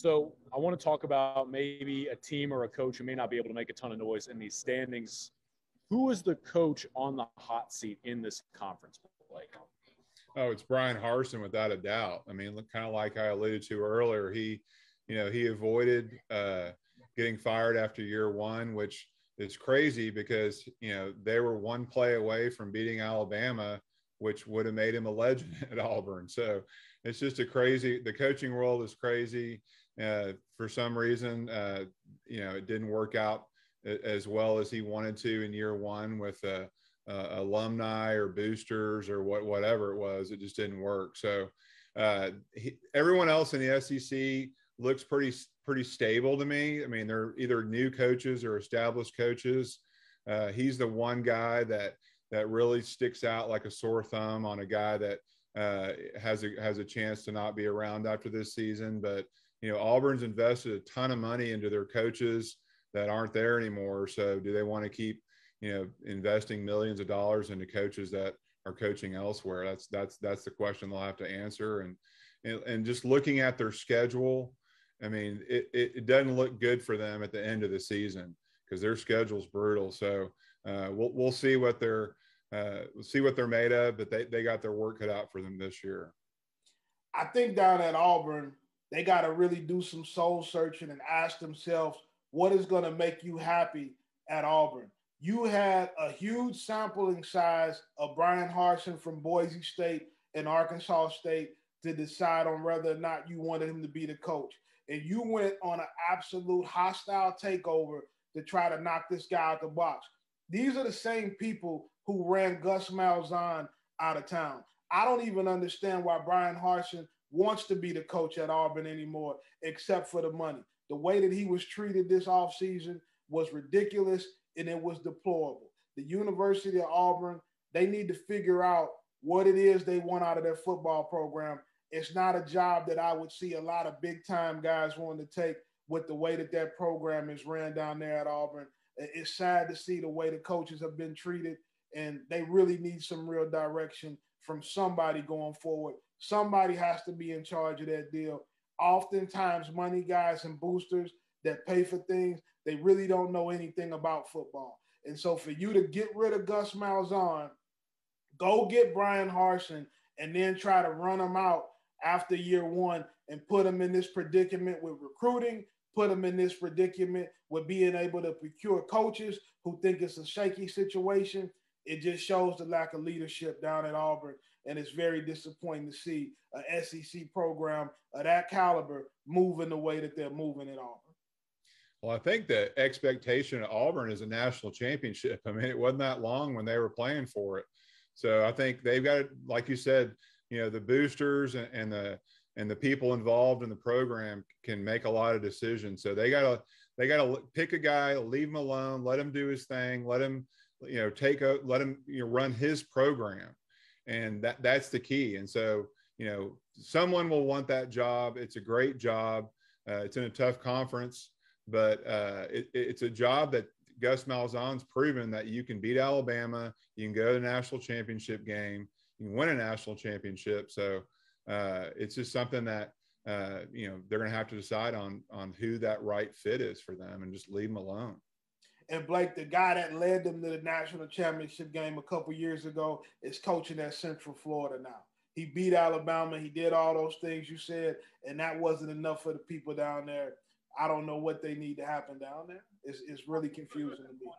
So I want to talk about maybe a team or a coach who may not be able to make a ton of noise in these standings. Who is the coach on the hot seat in this conference, Blake? Oh, it's Bryan Harsin without a doubt. I mean, kind of like I alluded to earlier, he avoided getting fired after year one, which is crazy because they were one play away from beating Alabama, which would have made him a legend at Auburn. So it's just the coaching world is crazy. For some reason, it didn't work out as well as he wanted to in year one with alumni or boosters or whatever it was. It just didn't work. So everyone else in the SEC looks pretty stable to me. I mean, they're either new coaches or established coaches. He's the one guy that really sticks out like a sore thumb on a guy that has a chance to not be around after this season. But Auburn's invested a ton of money into their coaches that aren't there anymore. So do they want to keep investing millions of dollars into coaches that are coaching elsewhere? That's the question they'll have to answer. And just looking at their schedule, I mean, it doesn't look good for them at the end of the season because their schedule's brutal. So we'll see what they're made of, but they got their work cut out for them this year. I think down at Auburn, they got to really do some soul searching and ask themselves, what is going to make you happy at Auburn? You had a huge sampling size of Bryan Harsin from Boise State and Arkansas State to decide on whether or not you wanted him to be the coach. And you went on an absolute hostile takeover to try to knock this guy out the box. These are the same people who ran Gus Malzahn out of town. I don't even understand why Bryan Harsin wants to be the coach at Auburn anymore, except for the money. The way that he was treated this offseason was ridiculous, and it was deplorable. The University of Auburn, they need to figure out what it is they want out of their football program. It's not a job that I would see a lot of big-time guys wanting to take with the way that that program is ran down there at Auburn. It's sad to see the way the coaches have been treated, and they really need some real direction from somebody going forward. Somebody has to be in charge of that deal. Oftentimes, money guys and boosters that pay for things, they really don't know anything about football. And so for you to get rid of Gus Malzahn, go get Bryan Harsin, and then try to run him out after year one and put him in this predicament with recruiting, put him in this predicament with being able to procure coaches who think it's a shaky situation. It just shows the lack of leadership down at Auburn. And it's very disappointing to see an SEC program of that caliber moving the way that they're moving at Auburn. Well, I think the expectation at Auburn is a national championship. I mean, it wasn't that long when they were playing for it. So I think they've got, like you said, the boosters and the people involved in the program can make a lot of decisions. So they got to pick a guy, leave him alone, let him do his thing, let him run his program. And that's the key. And so, someone will want that job. It's a great job. It's in a tough conference, but it's a job that Gus Malzahn's proven that you can beat Alabama. You can go to the national championship game. You can win a national championship. So it's just something that, they're going to have to decide on who that right fit is for them and just leave them alone. And Blake, the guy that led them to the national championship game a couple years ago, is coaching at Central Florida now. He beat Alabama. He did all those things you said, and that wasn't enough for the people down there. I don't know what they need to happen down there. It's really confusing to me.